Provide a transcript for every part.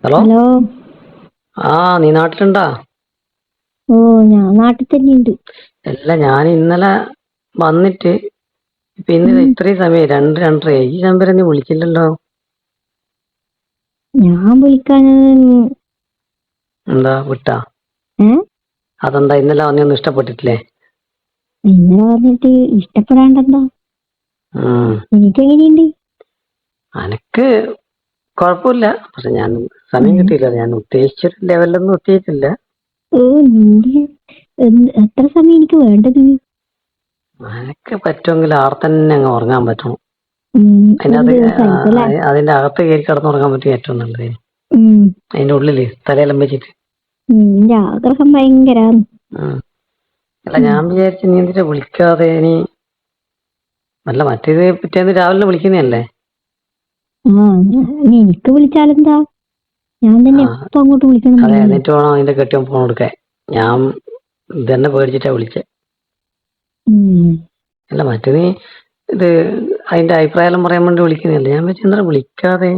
Hello. Hello. ആ, നീ നാട്ടിലുണ്ടാ? ഓ, ഞാൻ നാട്ടിൽ തന്നെയുണ്ട്. അല്ല, ഞാൻ ഇന്നലെ വന്നിട്ട് ഇപ്പൊ ഇന്ന് ഉം. ഇത്രയും സമയം 2-2:30 ഈ നമ്പർ നീ വിളിച്ചില്ലല്ലോ. ഞാൻ വിളിക്കാൻ എന്താ വിട്ടാ? ഏ അതെന്താ ഇന്നലെ വന്നൊന്നും ഇഷ്ടപ്പെട്ടിട്ടില്ലേ? ഇന്നലെ വന്നിട്ട് ഇഷ്ടപ്പെടാണ്ടെന്താ? ഉം എനിക്കെങ്ങനെയുണ്ട്? അനക്ക് കുഴപ്പമില്ല. പക്ഷെ ഞാൻ സമയം ഉം. കിട്ടിയില്ല. ഞാൻ ഉദ്ദേശിച്ചൊരു ലെവലിലൊന്നും എത്തിയിട്ടില്ല. ഓ, നിന്റെ എത്ര സമയം എനിക്ക് വേണ്ടത്? അനക്ക് പറ്റുമെങ്കിൽ ആടെ തന്നെ അങ്ങ് ഉറങ്ങാൻ പറ്റണം. ഒരു അതിന്റെ ദിവസമായിട്ടല്ലേ? അതിന്റെ അകത്ത് കയറി കിടന്നുറങ്ങാൻ പറ്റും ഏറ്റവും നല്ലത്. ഉം. അതിന്റെ ഉള്ളില് തലയെല്ലാം വെച്ചിട്ട്. എന്റെ ആഗ്രഹം ഭയങ്കരാണ്. അല്ല, ഞാൻ വിചാരിച്ചു നീ എന്തിനാ വിളിക്കാതെ? നീ അല്ല, മറ്റേത് പിറ്റേന്ന് രാവിലെ വിളിക്കുന്നതല്ലേ? ആ, എനിക്ക് വിളിച്ചാലെന്താ? ഞാൻ തന്നെ ആ, എപ്പോ അങ്ങോട്ട് അതെ. വിളിക്കണമെന്നില്ലല്ലോ. എന്നിട്ട് വേണം അതിന്റെ കെട്ടിയോൻ ഫോൺ കൊടുക്കാൻ. ഞാൻ ഇതന്നെ പേടിച്ചിട്ടാ വിളിച്ചേ. ഉം. അല്ല, മറ്റേ നീ ഇത് അതിന്റെ അഭിപ്രായം പറയാൻ വേണ്ടി വിളിക്കുന്നതല്ലേ? ഞാൻ വെച്ച് എന്താ വിളിക്കാതെ.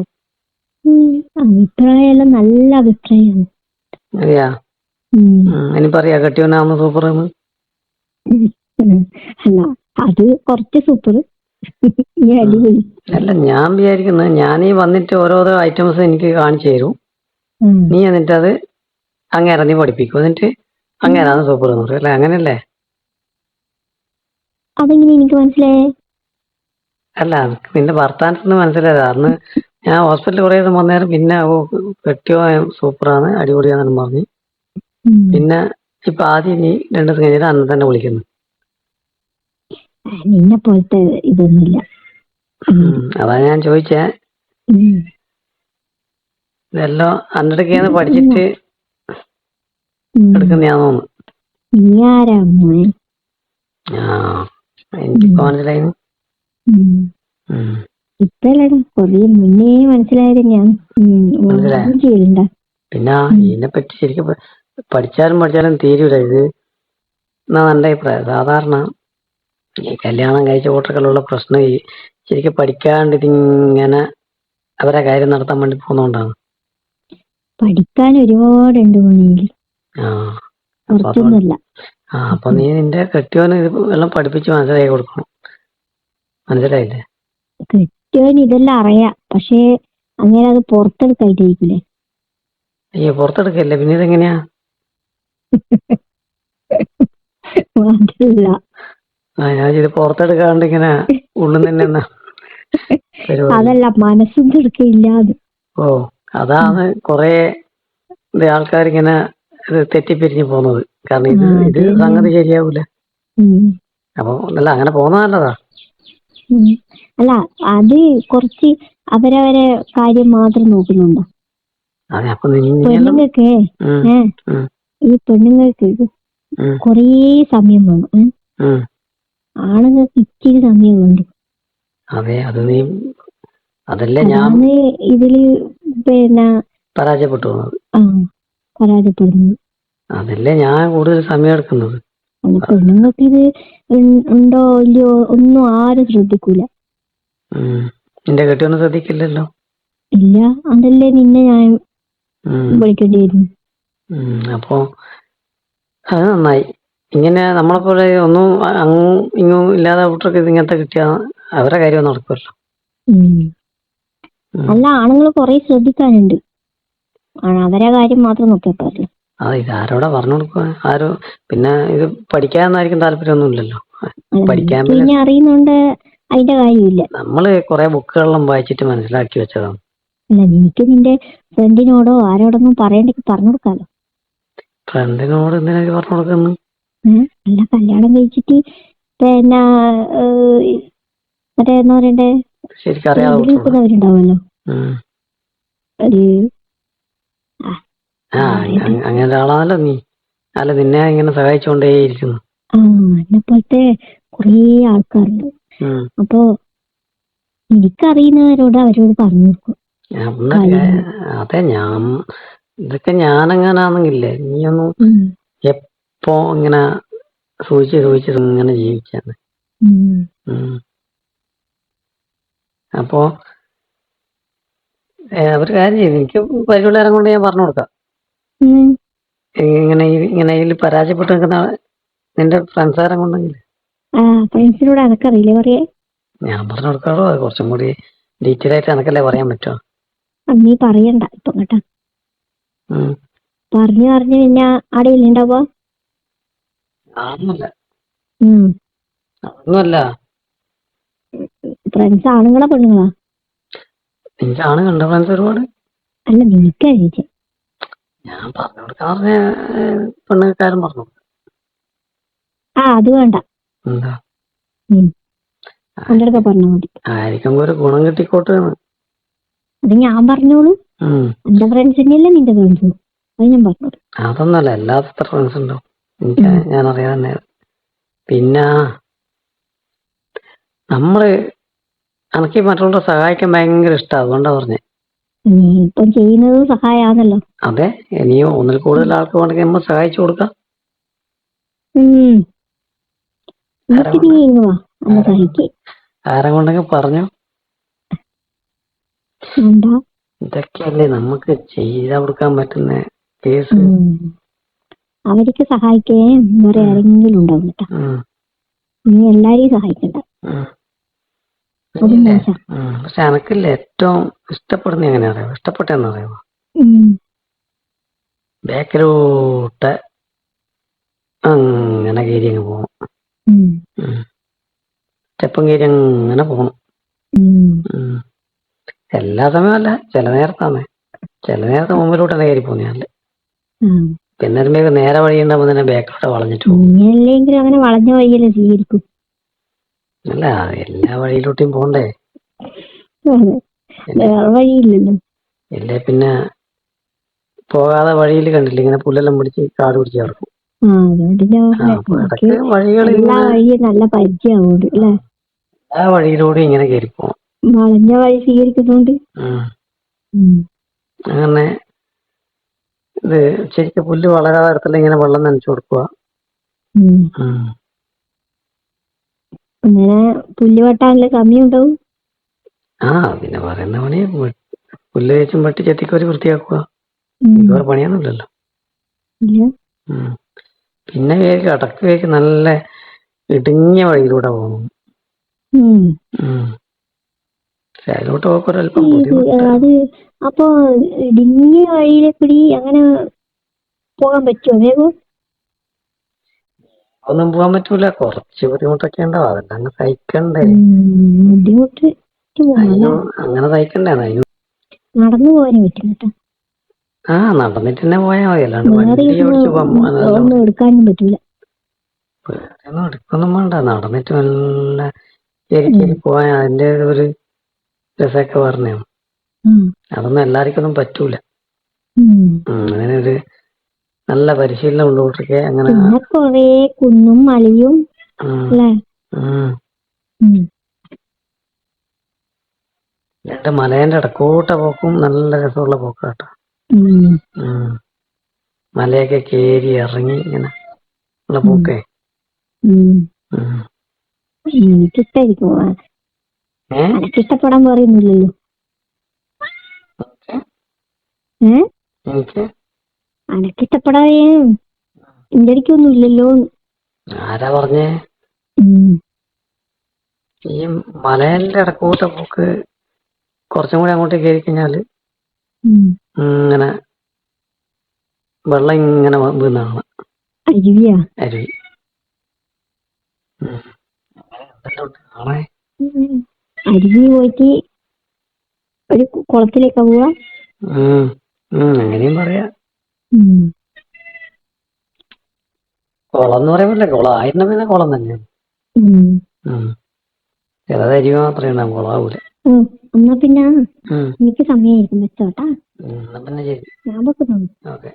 അഭിപ്രായമെല്ലാം നല്ല അഭിപ്രായമാണ്. അതെയാ? ഇനി പറയാ കെട്ടിയോനാവുന്ന സൂപ്പറാണ്. അല്ല, അത് കുറച്ച് സൂപ്പർ. ഈ അടിപൊളി. അല്ല, ഞാൻ വിചാരിക്കുന്നത് ഞാനീ വന്നിട്ട് ഓരോരോ ഐറ്റംസ് എനിക്ക് കാണിച്ചു തരും. നീ എന്നിട്ട് അത് അങ്ങേരെ നീ പഠിപ്പിക്കും. എന്നിട്ട് അങ്ങേരാണ് സൂപ്പർ എന്ന് പറയും അല്ലേ? അങ്ങനെയല്ലേ? അതെങ്ങനെ എനിക്ക് മനസ്സിലായേ? അല്ല, എനിക്ക് നിന്റെ വർത്താനത്തിന് മനസ്സിലായത് അന്ന് ഞാൻ ഹോസ്പിറ്റലിൽ കുറേ ദിവസം വന്നേരം പിന്നെ കെട്ടിയോ സൂപ്പറാണ്, അടിപൊളിയാണെന്ന് പറഞ്ഞു. പിന്നെ ഇപ്പൊ ആദ്യം നീ 2 ദിവസം കഴിഞ്ഞിട്ട് അന്ന് തന്നെ വിളിക്കുന്നു. നിന്നെ പോലത്തെ ഇതൊന്നുമില്ല. അതാ ഞാൻ ചോദിച്ചേ. ഇതെല്ലാം അന്നിടയ്ക്കാന്ന് പഠിച്ചിട്ട് എടുക്കുന്നതാന്ന് തോന്നുന്നു. നീ ആരാ മോനെ? ആ, എനിക്കിപ്പോ മനസ്സിലായിരുന്നു. ഇപ്പല്ലടാ, കൊറേ മുന്നേ മനസ്സിലായത് ഞാൻ. ചെയ്യണ്ട. പിന്നെ ഇതിനെ പറ്റി ശരിക്കും പഠിച്ചാലും തീരൂല ഇത് എന്നാ നല്ല അഭിപ്രായം. സാധാരണ ഈ കല്യാണം കഴിച്ച കൂട്ടത്തിലുള്ള പ്രശ്നം ഈ ശരിക്കും പഠിക്കാണ്ട് ഇതിങ്ങനെ അവരെ കാര്യം നടത്താൻ വേണ്ടി പോകുന്നോണ്ടാണ്. പഠിക്കാൻ ഒരുപാടുണ്ട് മോനിൽ. കുറച്ചൊന്നുമല്ല. അപ്പൊ നീ നിന്റെ കെട്ടിയോന് ഇത് എല്ലാം പഠിപ്പിച്ച് മനസ്സിലാക്കി കൊടുക്കണം. മനസ്സിലായില്ലേ? കെട്ടിയോന് ഇതെല്ലാം അറിയാം, പക്ഷേ അങ്ങനെ അത് പുറത്തെടുക്കായിട്ടിരിക്കില്ലേ? അയ്യോ, പുറത്തെടുക്കല്ലേ, പിന്നെ ഇതെങ്ങനെയാ? അതല്ല. ഞാൻ ഇത് പുറത്തെടുക്കാണ്ട് ഇങ്ങനെ ഉള്ളിൽ തന്നെ അതല്ല, മനസ്സൊന്നും എടുക്കില്ലാതെ. ഓ, അതാണ് കൊറേ ആൾക്കാരിങ്ങനെ തെറ്റിപ്പിരിഞ്ഞു പോകുന്നത്. കാരണം ഇത് സംഗതി ശരിയാവൂല. അപ്പൊ അല്ല, അങ്ങനെ പോകുന്നത് നല്ലതാ. അല്ല, അത് കുറച്ച് അവരവരെ കാര്യം മാത്രം നോക്കുന്നുണ്ടോ? അതെ. അപ്പൊ പെണ്ണുങ്ങൾക്ക് ഈ പെണ്ണുങ്ങൾക്ക് കൊറേ സമയം വേണം. ആണുങ്ങൾക്ക് ഇച്ചിരി സമയം വേണ്ടു. അതെ, അത് നീ അതല്ലേ ഞാൻ ഇതില് പിന്നെ പരാജയപ്പെടുന്നത്. അതല്ലേ ഞാൻ കൂടുതൽ സമയം എടുക്കുന്നത്. പെണ്ണുങ്ങൾക്ക് ഇത് ഉണ്ടോ ഇല്ലയോ ഒന്നും ആരും ശ്രദ്ധിക്കൂല. നിന്റെ കെട്ടിയൊന്നും ശ്രദ്ധിക്കില്ലല്ലോ? ഇല്ല, അതല്ലേ നിന്നെ ഞാൻ വിളിക്കേണ്ടി വരും. അപ്പൊ അത് നന്നായി. ഇങ്ങനെ നമ്മളെപ്പോലെ ഒന്നും അങ്ങും ഇങ്ങും ഇല്ലാതെ കൂട്ടർക്ക് ഇങ്ങനത്തെ കിട്ടിയാ അവരുടെ കാര്യം നടക്കുമല്ലോ. അല്ല, ആണുങ്ങൾ കൊറേ ശ്രദ്ധിക്കാനുണ്ട്. അവരെ കാര്യം മാത്രം നോക്കിയാൽ. ഇതാരോടാ പറഞ്ഞു കൊടുക്കുക? ആരോ പിന്നെ ഇത് പഠിക്കാനായിരിക്കും താല്പര്യമൊന്നുമില്ലല്ലോ. പഠിക്കാൻ പിന്നെ അറിയുന്നുണ്ട് അതിന്റെ കാര്യമില്ല. നമ്മള് കൊറേ ബുക്കുകളെല്ലാം വായിച്ചിട്ട് മനസ്സിലാക്കി വെച്ചതാണ്. അല്ല, നിനക്ക് നിന്റെ ഫ്രണ്ടിനോടോ ആരോടൊന്നും പറയണ്ടെങ്കിൽ പറഞ്ഞു കൊടുക്കാലോ. ഫ്രണ്ടിനോട് എന്തിനൊക്കെ പറഞ്ഞു കൊടുക്കുന്നു? അല്ല, കല്യാണം കഴിച്ചിട്ട് പിന്നെ മറ്റേ എന്താ പറയണ്ടേ, നിൽക്കുന്നവരുണ്ടാവുമല്ലോ. അങ്ങനെ ആളാണല്ലോ നീ. അല്ല, നിന്നെ ഇങ്ങനെ സഹായിച്ചുകൊണ്ടേയിരിക്കുന്നു. എന്നെപ്പോലത്തെ കൊറേ ആൾക്കാരുണ്ട്. അപ്പൊ എനിക്കറിയുന്നവരോട് അവരോട് പറഞ്ഞു കൊടുക്കും. അതെ, ഇതൊക്കെ ഞാനെങ്ങനാണെന്നില്ലേ, നീയൊന്നും എപ്പോ ഇങ്ങനെ സൂചിച്ച് ഇങ്ങനെ ജീവിക്കാണ്. അപ്പോ ഒരു കാര്യം ചെയ്യും, എനിക്ക് പരിചയമുള്ളവരെ കൊണ്ട് ഞാൻ പറഞ്ഞു കൊടുക്കാം. ഉം. ഇങ്ങനെ ഇതിൽ പരാജയപ്പെട്ട് നിൽക്കുന്ന നിന്റെ ഫ്രണ്ട്സുകാരെ കൊണ്ടെങ്കിൽ ആ ഫ്രണ്ട്സിനോട് എനക്കറിയില്ലേ പറയേ. ഞാൻ പറഞ്ഞു കൊടുക്കാറോ, അത് കുറച്ചും കൂടി ഡീറ്റെയിൽ ആയിട്ട് എനക്കല്ലേ പറയാൻ പറ്റുമോ? നീ പറയണ്ട ഇപ്പൊ കേട്ടാ. പറഞ്ഞു പിന്നെ അവിടെ ഇല്ലുണ്ടാവുക. അതൊന്നുമല്ല, അതൊന്നുമല്ല. ഫ്രണ്ട്സ് ആണുങ്ങളാ പെണ്ണുങ്ങളാ? നിന്റെ ആണുങ്ങളുണ്ടോ ഫ്രണ്ട്സ് ഒരുപാട്? അല്ല നിനക്കറിയിച്ച. ഞാൻ പറഞ്ഞു കൊടുക്കാറ് പെണ്ണുകാരും പറഞ്ഞു. ആ അത് വേണ്ട. എന്താ എന്റെ അടുക്ക പറഞ്ഞാ മതി. ആയിരിക്കും ഒരു ഗുണം കിട്ടിക്കോട്ടെ. അത് ഞാൻ പറഞ്ഞോളൂ. എന്റെ ഫ്രണ്ട്സ് തന്നെയല്ലേ നിന്റെ ഫ്രണ്ട്സ്, അത് ഞാൻ പറഞ്ഞോളൂ. അതൊന്നല്ല, എല്ലാത്ത ഫ്രണ്ട്സ് ഉണ്ടോ എനിക്ക് ഞാൻ അറിയാൻ തന്നെ. പിന്നെ നമ്മള് എനിക്ക് മറ്റുള്ളവരെ സഹായിക്കാൻ ഭയങ്കര ഇഷ്ടമാണ്, അതുകൊണ്ടാ പറഞ്ഞേ. നീ ഇപ്പം ചെയ്യുന്നത് സഹായാന്നല്ലോ. അതെ, ഇനിയോ ഒന്നിൽ കൂടുതൽ ആൾക്ക് വേണമെങ്കിൽ നമ്മൾ സഹായിച്ചു കൊടുക്കാം. ആരം കൊണ്ടെങ്കിൽ പറഞ്ഞു. ഇതൊക്കെയല്ലേ നമുക്ക് ചെയ്ത കൊടുക്കാൻ പറ്റുന്ന കേസ്. അവർക്ക് സഹായിക്കാൻ വേറെ ആരെങ്കിലും ഉണ്ടാവും കേട്ടോ. നീ എല്ലാരെയും സഹായിക്കണ്ട. പക്ഷെ എനക്കില്ല ഏറ്റവും ഇഷ്ടപ്പെടുന്ന എങ്ങനെയാ അറിയാമോ? ഇഷ്ടപ്പെട്ടെന്ന് അറിയാമോ? ബേക്കലോട്ട് അങ്ങനെ കയറി അങ്ങ് പോകണം. സ്റ്റെപ്പും കയറി അങ്ങനെ പോകണം. എല്ലാ സമയവും അല്ല, ചില നേരത്താമേ. ചില നേരത്തെ മുമ്പിലോട്ടല്ല കയറി പോകുന്നതല്ലേ. പിന്നെ വരുമ്പോ നേരെ വഴി ഉണ്ടാകുമ്പോ തന്നെ ബേക്കലോട്ട് വളഞ്ഞിട്ട് പോകും. അങ്ങനെ വളഞ്ഞ വഴിയല്ലേ സ്വീകരിക്കും. അല്ല, എല്ലാ വഴിയിലോട്ടും പോണ്ടേ? വഴിയില്ലല്ലോ. ഇല്ലേ പിന്നെ പോകാതെ വഴിയിൽ കണ്ടില്ല ഇങ്ങനെ പുല്ലെല്ലാം പിടിച്ച് കാട് പിടിച്ച് കിടക്കും. നല്ല പരിചയമുണ്ട് അല്ലേ? ആ വഴിയിലൂടെ ഇങ്ങനെ കയറി പോവാം. വളഞ്ഞ വഴി സ്വീകരിക്കുന്നുണ്ട്. അങ്ങനെ ഇത് ശരിക്കും പുല്ല് വളരാതെ അടുത്തല്ല ഇങ്ങനെ വെള്ളം നനച്ചു കൊടുക്കുക. അങ്ങനെ പുല്ല് വെട്ടാനുള്ള സമയം ഉണ്ടാവും. പിന്നെ പറയുന്ന പണി പുല്ല് വെച്ചും വെട്ടി ചെത്തിക്കോരി വൃത്തിയാക്കുക. വേറെ പണിയൊന്നുമില്ലല്ലോ. പിന്നെ അടക്ക് നല്ല ഇടുങ്ങിയ വഴിയിലൂടെ പോകും. അതിലോട്ട് പോക്കൊരല്പം അത് അപ്പൊ ഇടുങ്ങിയ വഴിയിലെ കൂടി അങ്ങനെ പോകാൻ പറ്റുമോ? വേഗം ഒന്നും പോകാൻ പറ്റൂല, കുറച്ച് ബുദ്ധിമുട്ടൊക്കെ ഉണ്ടാവും. അതെല്ലാം അങ്ങ് സഹിക്കണ്ടേ? ബുദ്ധിമുട്ട് അങ്ങനെ സഹിക്കണ്ടേ? അതിന് നടന്നു പോകാനേ പറ്റും കേട്ടോ. നടന്നിട്ട് തന്നെ പോയാൽ മതി, അല്ലാണ്ട് വണ്ടി ഒന്നും എടുക്കാനും പറ്റൂല. ഒന്നും എടുക്കൊന്നും വേണ്ട, നടന്നിട്ട് നല്ല കയറി പോയാൽ അതിന്റെ ഒരു രസമൊക്കെ പറഞ്ഞു. അതൊന്നും എല്ലാവർക്കൊന്നും പറ്റൂല. അങ്ങനെ ഒരു നല്ല പരിശീലനം ഉള്ളൂട്ടൊക്കെ. അങ്ങനെ കൊറേ കുന്നും മലയും രണ്ട് മലേന്റെ ഇടക്കൂട്ട പോക്കും നല്ല രസമുള്ള പോക്കാട്ടോ. മലയൊക്കെ കേറി ഇറങ്ങി ഇങ്ങനെ ഉള്ള പോക്കേ. എനിക്കിഷ്ടായിരിക്കും. എനിക്കിഷ്ടപ്പെടാൻ പറയുന്നില്ലല്ലോ. അനക്കിഷ്ടപ്പെടാൻ എന്റെ അടുക്കൊന്നും ഇല്ലല്ലോ. ആരാ പറഞ്ഞേ? ഈ മലയുടെ ഇടക്കൂട്ട പോക്ക് കുറച്ചും കൂടി അങ്ങോട്ട് കയറി കഴിഞ്ഞാല് ഇങ്ങനെ വെള്ളം ഇങ്ങനെ വീണാണ്. അരുവി അരുവി പോയിട്ട് ഒരു കുളത്തിലേക്കാ പോവാ. അങ്ങനെയും പറയാ. കുളം എന്ന് പറയുമ്പല്ലേ, കുളം ആയിരുന്ന പിന്നെ കുളം തന്നെയാണ്. ചിലത് അരുവി മാത്രമേ ഉണ്ടാവും, കുളമാവൂല. എന്നാ പിന്നെ എനിക്ക് സമയമായിരിക്കും വെച്ചോട്ടാ. എന്നാ പിന്നെ ശരി. ഞാൻ വെക്കുന്നു. ഓക്കെ.